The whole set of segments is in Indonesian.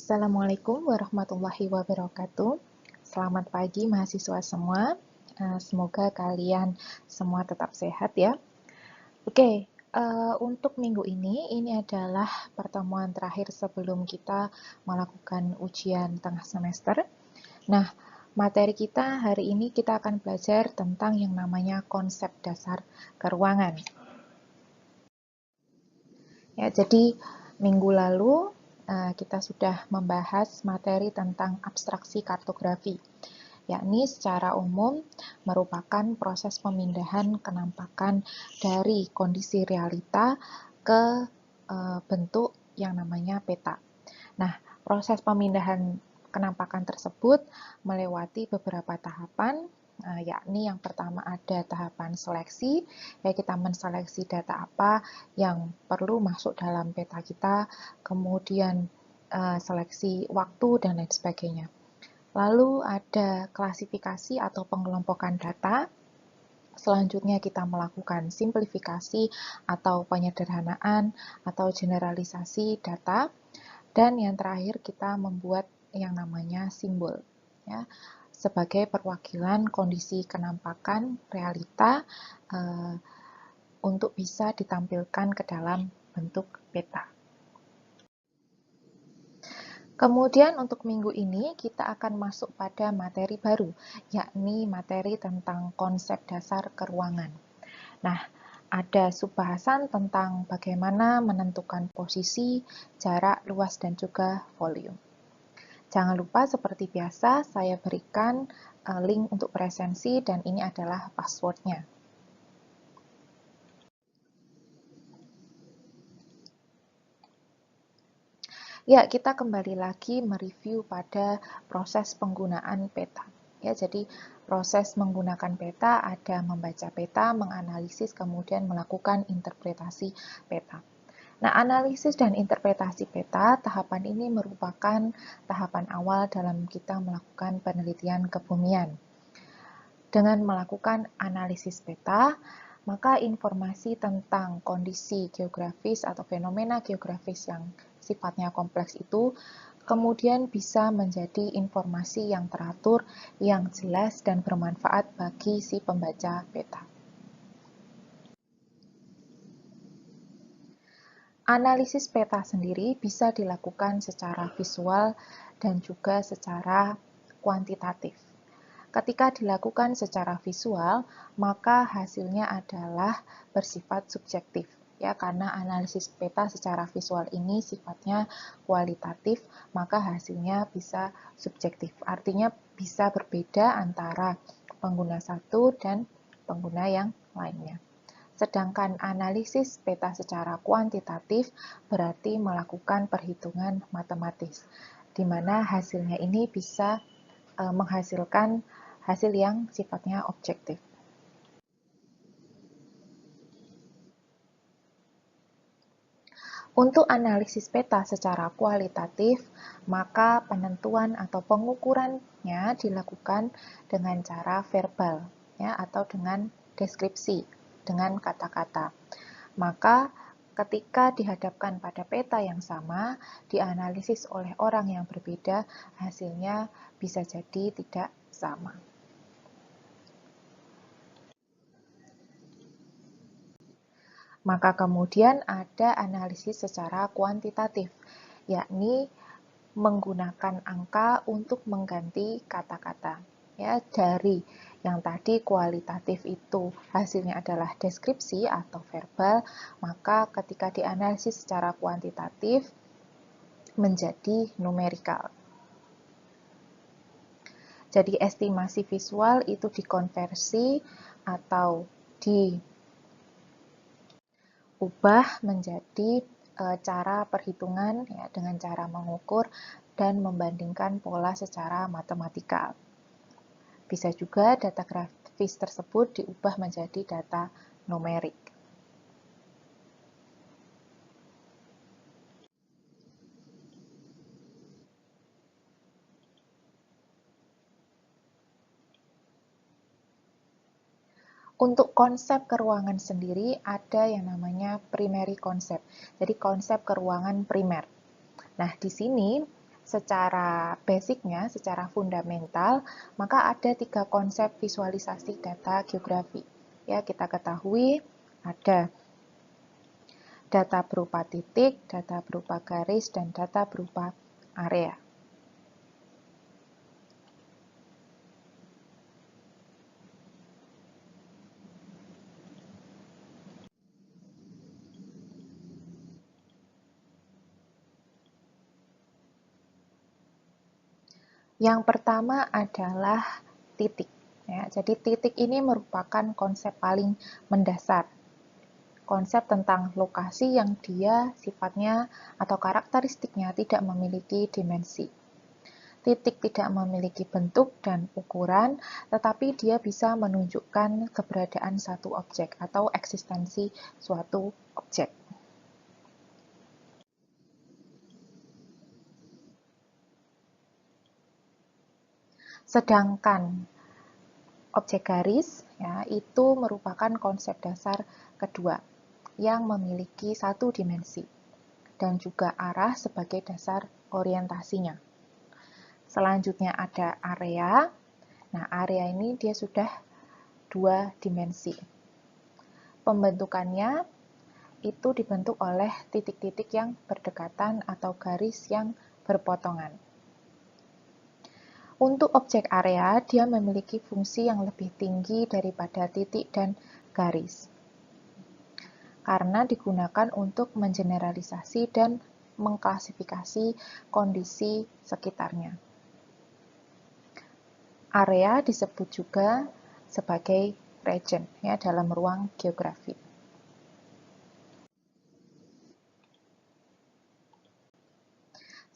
Assalamualaikum warahmatullahi wabarakatuh. Selamat pagi mahasiswa semua. Semoga kalian semua tetap sehat ya. Oke, untuk minggu ini adalah pertemuan terakhir sebelum kita melakukan ujian tengah semester. Nah, materi kita hari ini kita akan belajar tentang yang namanya konsep dasar keruangan. Ya, jadi minggu lalu kita sudah membahas materi tentang abstraksi kartografi, yakni secara umum merupakan proses pemindahan kenampakan dari kondisi realita ke bentuk yang namanya peta. Nah, proses pemindahan kenampakan tersebut melewati beberapa tahapan, yakni yang pertama ada tahapan seleksi, ya kita menseleksi data apa yang perlu masuk dalam peta kita, kemudian seleksi waktu dan lain sebagainya. Lalu ada klasifikasi atau pengelompokan data. Selanjutnya kita melakukan simplifikasi atau penyederhanaan atau generalisasi data. Dan yang terakhir kita membuat yang namanya simbol, ya, sebagai perwakilan kondisi kenampakan realita untuk bisa ditampilkan ke dalam bentuk peta. Kemudian untuk minggu ini kita akan masuk pada materi baru, yakni materi tentang konsep dasar keruangan. Nah, ada subbahasan tentang bagaimana menentukan posisi, jarak, luas, dan juga volume. Jangan lupa seperti biasa saya berikan link untuk presensi dan ini adalah passwordnya. Ya, kita kembali lagi mereview pada proses penggunaan peta. Ya, jadi proses menggunakan peta ada membaca peta, menganalisis, kemudian melakukan interpretasi peta. Nah, analisis dan interpretasi peta, tahapan ini merupakan tahapan awal dalam kita melakukan penelitian kebumian. Dengan melakukan analisis peta, maka informasi tentang kondisi geografis atau fenomena geografis yang sifatnya kompleks itu kemudian bisa menjadi informasi yang teratur, yang jelas, dan bermanfaat bagi si pembaca peta. Analisis peta sendiri bisa dilakukan secara visual dan juga secara kuantitatif. Ketika dilakukan secara visual, maka hasilnya adalah bersifat subjektif, ya, karena analisis peta secara visual ini sifatnya kualitatif, maka hasilnya bisa subjektif. Artinya bisa berbeda antara pengguna satu dan pengguna yang lainnya. Sedangkan analisis peta secara kuantitatif berarti melakukan perhitungan matematis, di mana hasilnya ini bisa menghasilkan hasil yang sifatnya objektif. Untuk analisis peta secara kualitatif, maka penentuan atau pengukurannya dilakukan dengan cara verbal, ya, atau dengan deskripsi, dengan kata-kata. Maka ketika dihadapkan pada peta yang sama, dianalisis oleh orang yang berbeda, hasilnya bisa jadi tidak sama. Maka kemudian ada analisis secara kuantitatif, yakni menggunakan angka untuk mengganti kata-kata. Ya, dari yang tadi kualitatif itu hasilnya adalah deskripsi atau verbal, maka ketika dianalisis secara kuantitatif menjadi numerikal. Jadi estimasi visual itu dikonversi atau diubah menjadi cara perhitungan, ya, dengan cara mengukur dan membandingkan pola secara matematikal. Bisa juga data grafis tersebut diubah menjadi data numerik. Untuk konsep keruangan sendiri ada yang namanya primary concept. Jadi konsep keruangan primer. Nah, di sini secara basicnya, secara fundamental, maka ada 3 konsep visualisasi data geografi. Ya, kita ketahui ada data berupa titik, data berupa garis, dan data berupa area. Yang pertama adalah titik. Ya, jadi titik ini merupakan konsep paling mendasar. Konsep tentang lokasi yang dia sifatnya atau karakteristiknya tidak memiliki dimensi. Titik tidak memiliki bentuk dan ukuran, tetapi dia bisa menunjukkan keberadaan satu objek atau eksistensi suatu objek. Sedangkan objek garis ya, itu merupakan konsep dasar kedua yang memiliki satu dimensi dan juga arah sebagai dasar orientasinya. Selanjutnya ada area. Nah, area ini dia sudah 2 dimensi. Pembentukannya itu dibentuk oleh titik-titik yang berdekatan atau garis yang berpotongan. Untuk objek area, dia memiliki fungsi yang lebih tinggi daripada titik dan garis, karena digunakan untuk mengeneralisasi dan mengklasifikasi kondisi sekitarnya. Area disebut juga sebagai region ya, dalam ruang geografi.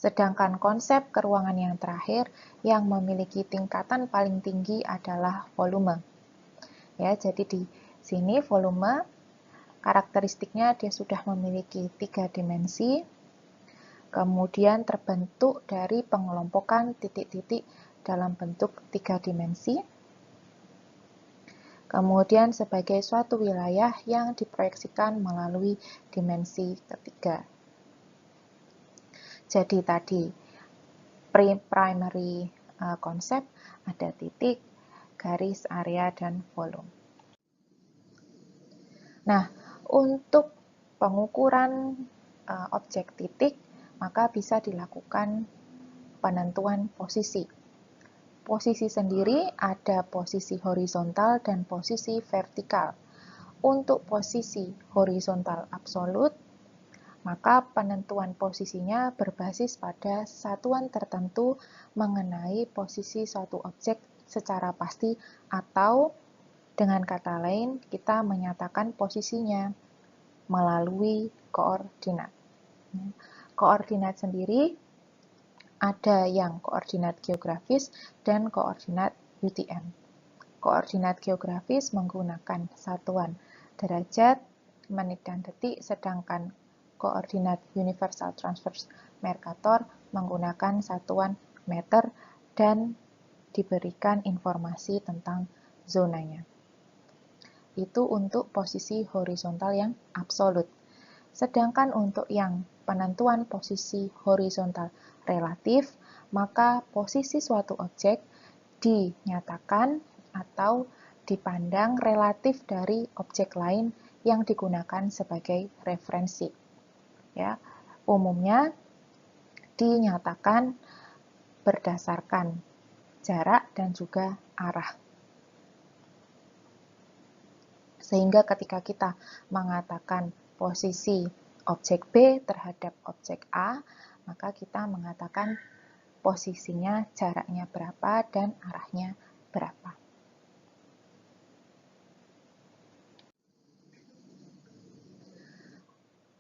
Sedangkan konsep keruangan yang terakhir yang memiliki tingkatan paling tinggi adalah volume. Ya, jadi di sini volume karakteristiknya dia sudah memiliki 3 dimensi, kemudian terbentuk dari pengelompokan titik-titik dalam bentuk 3 dimensi, kemudian sebagai suatu wilayah yang diproyeksikan melalui dimensi ketiga. Jadi tadi primary konsep ada titik, garis, area, dan volume. Nah, untuk pengukuran objek titik, maka bisa dilakukan penentuan posisi. Posisi sendiri ada posisi horizontal dan posisi vertikal. Untuk posisi horizontal absolut, maka penentuan posisinya berbasis pada satuan tertentu mengenai posisi suatu objek secara pasti, atau dengan kata lain kita menyatakan posisinya melalui koordinat. Koordinat sendiri ada yang koordinat geografis dan koordinat UTM. Koordinat geografis menggunakan satuan derajat, menit, dan detik, sedangkan koordinat Universal Transverse Mercator menggunakan satuan meter dan diberikan informasi tentang zonanya. Itu untuk posisi horizontal yang absolut. Sedangkan untuk yang penentuan posisi horizontal relatif, maka posisi suatu objek dinyatakan atau dipandang relatif dari objek lain yang digunakan sebagai referensi. Ya, umumnya dinyatakan berdasarkan jarak dan juga arah. Sehingga ketika kita mengatakan posisi objek B terhadap objek A, maka kita mengatakan posisinya, jaraknya berapa, dan arahnya berapa.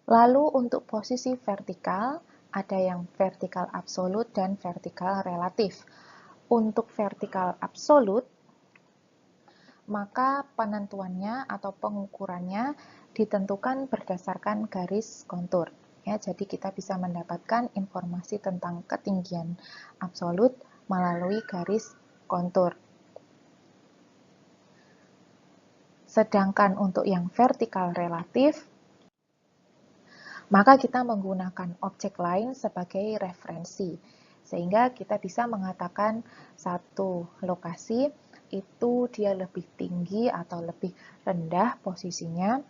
Lalu untuk posisi vertikal, ada yang vertikal absolut dan vertikal relatif. Untuk vertikal absolut, maka penentuannya atau pengukurannya ditentukan berdasarkan garis kontur. Ya, jadi kita bisa mendapatkan informasi tentang ketinggian absolut melalui garis kontur. Sedangkan untuk yang vertikal relatif, maka kita menggunakan objek lain sebagai referensi. Sehingga kita bisa mengatakan satu lokasi itu dia lebih tinggi atau lebih rendah posisinya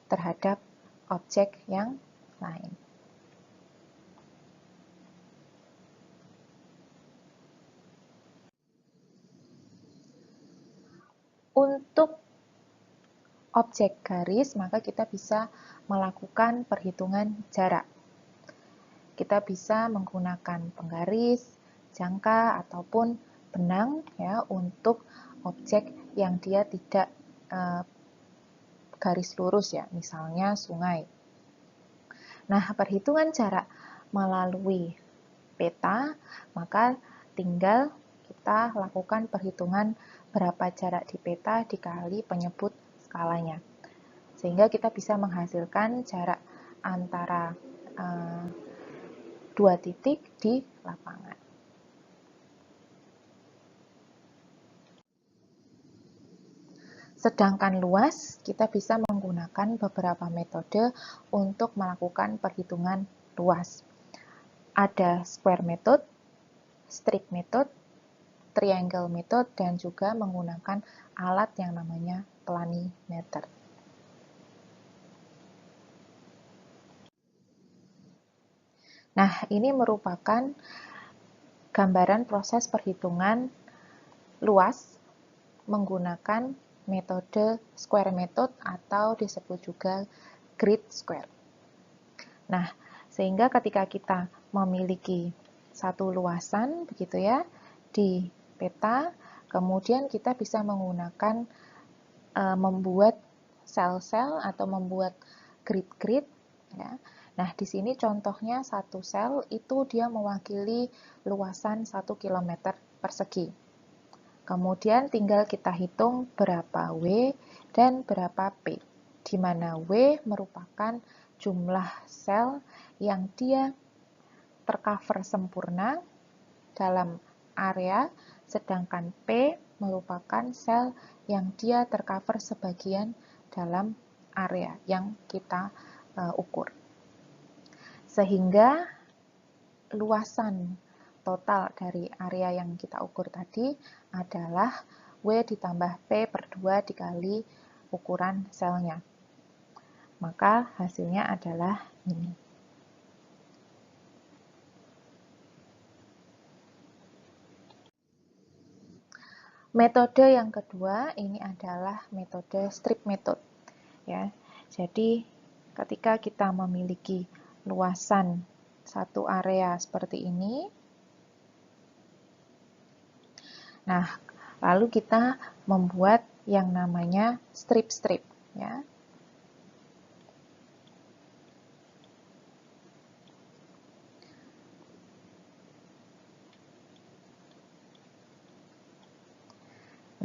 terhadap objek yang lain. Untuk objek garis, maka kita bisa melakukan perhitungan jarak. Kita bisa menggunakan penggaris, jangka, ataupun benang ya untuk objek yang dia tidak garis lurus ya, misalnya sungai. Nah, perhitungan jarak melalui peta, maka tinggal kita lakukan perhitungan berapa jarak di peta dikali penyebut skalanya. Sehingga kita bisa menghasilkan jarak antara dua titik di lapangan. Sedangkan luas, kita bisa menggunakan beberapa metode untuk melakukan perhitungan luas. Ada square method, strip method, triangle method, dan juga menggunakan alat yang namanya planimeter. Nah, ini merupakan gambaran proses perhitungan luas menggunakan metode square method atau disebut juga grid square. Nah, sehingga ketika kita memiliki satu luasan begitu ya di peta, kemudian kita bisa menggunakan membuat sel-sel atau membuat grid-grid ya. Nah, di sini contohnya satu sel itu dia mewakili luasan 1 km persegi. Kemudian tinggal kita hitung berapa W dan berapa P, di mana W merupakan jumlah sel yang dia tercover sempurna dalam area, sedangkan P merupakan sel yang dia tercover sebagian dalam area yang kita ukur. Sehingga luasan total dari area yang kita ukur tadi adalah W ditambah P per 2 dikali ukuran selnya. Maka hasilnya adalah ini. Metode yang kedua ini adalah metode strip method. Ya, jadi ketika kita memiliki luasan satu area seperti ini, nah lalu kita membuat yang namanya strip-strip ya.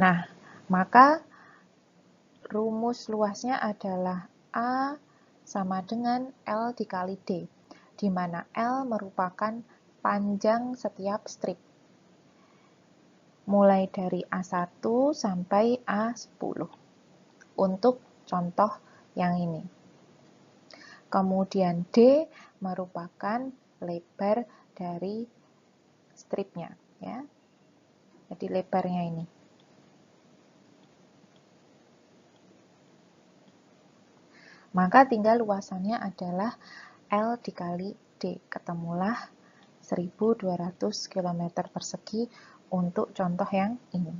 Nah, maka rumus luasnya adalah A sama dengan L dikali D, di mana L merupakan panjang setiap strip. Mulai dari A1 sampai A10 untuk contoh yang ini. Kemudian D merupakan lebar dari stripnya ya. Jadi lebarnya ini. Maka tinggal luasannya adalah L dikali D. Ketemulah 1200 km persegi untuk contoh yang ini.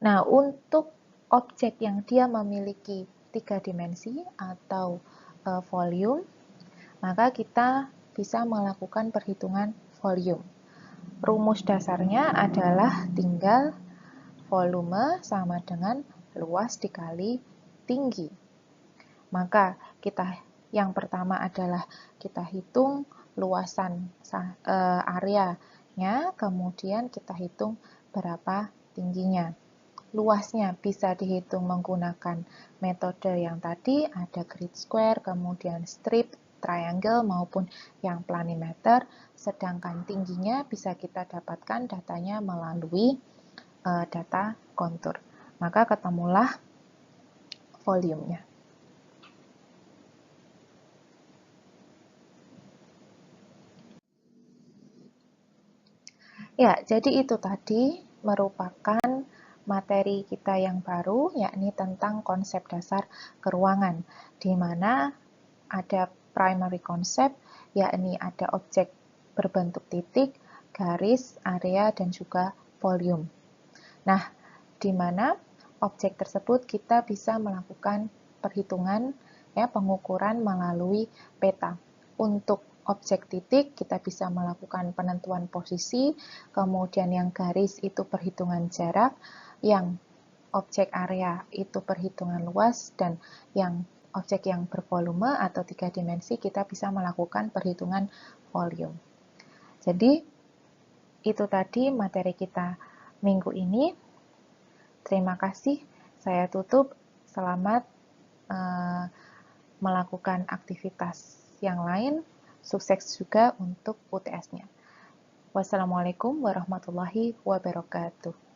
Nah, untuk objek yang dia memiliki 3 dimensi atau volume, maka kita bisa melakukan perhitungan volume. Rumus dasarnya adalah tinggal volume sama dengan luas dikali tinggi. Maka yang pertama adalah kita hitung luasan areanya, kemudian kita hitung berapa tingginya. Luasnya bisa dihitung menggunakan metode yang tadi, ada grid square, kemudian strip, triangle, maupun yang planimeter, sedangkan tingginya bisa kita dapatkan datanya melalui data kontur. Maka ketemulah volumenya. Ya, jadi itu tadi merupakan materi kita yang baru, yakni tentang konsep dasar keruangan, di mana ada primary concept, yakni ada objek berbentuk titik, garis, area, dan juga volume. Nah, di mana objek tersebut kita bisa melakukan perhitungan, ya, pengukuran melalui peta. Untuk objek titik, kita bisa melakukan penentuan posisi, kemudian yang garis itu perhitungan jarak, yang objek area itu perhitungan luas, dan yang objek yang bervolume atau 3 dimensi kita bisa melakukan perhitungan volume. Jadi, itu tadi materi kita minggu ini. Terima kasih, saya tutup. Selamat melakukan aktivitas yang lain. Sukses juga untuk UTS-nya. Wassalamualaikum warahmatullahi wabarakatuh.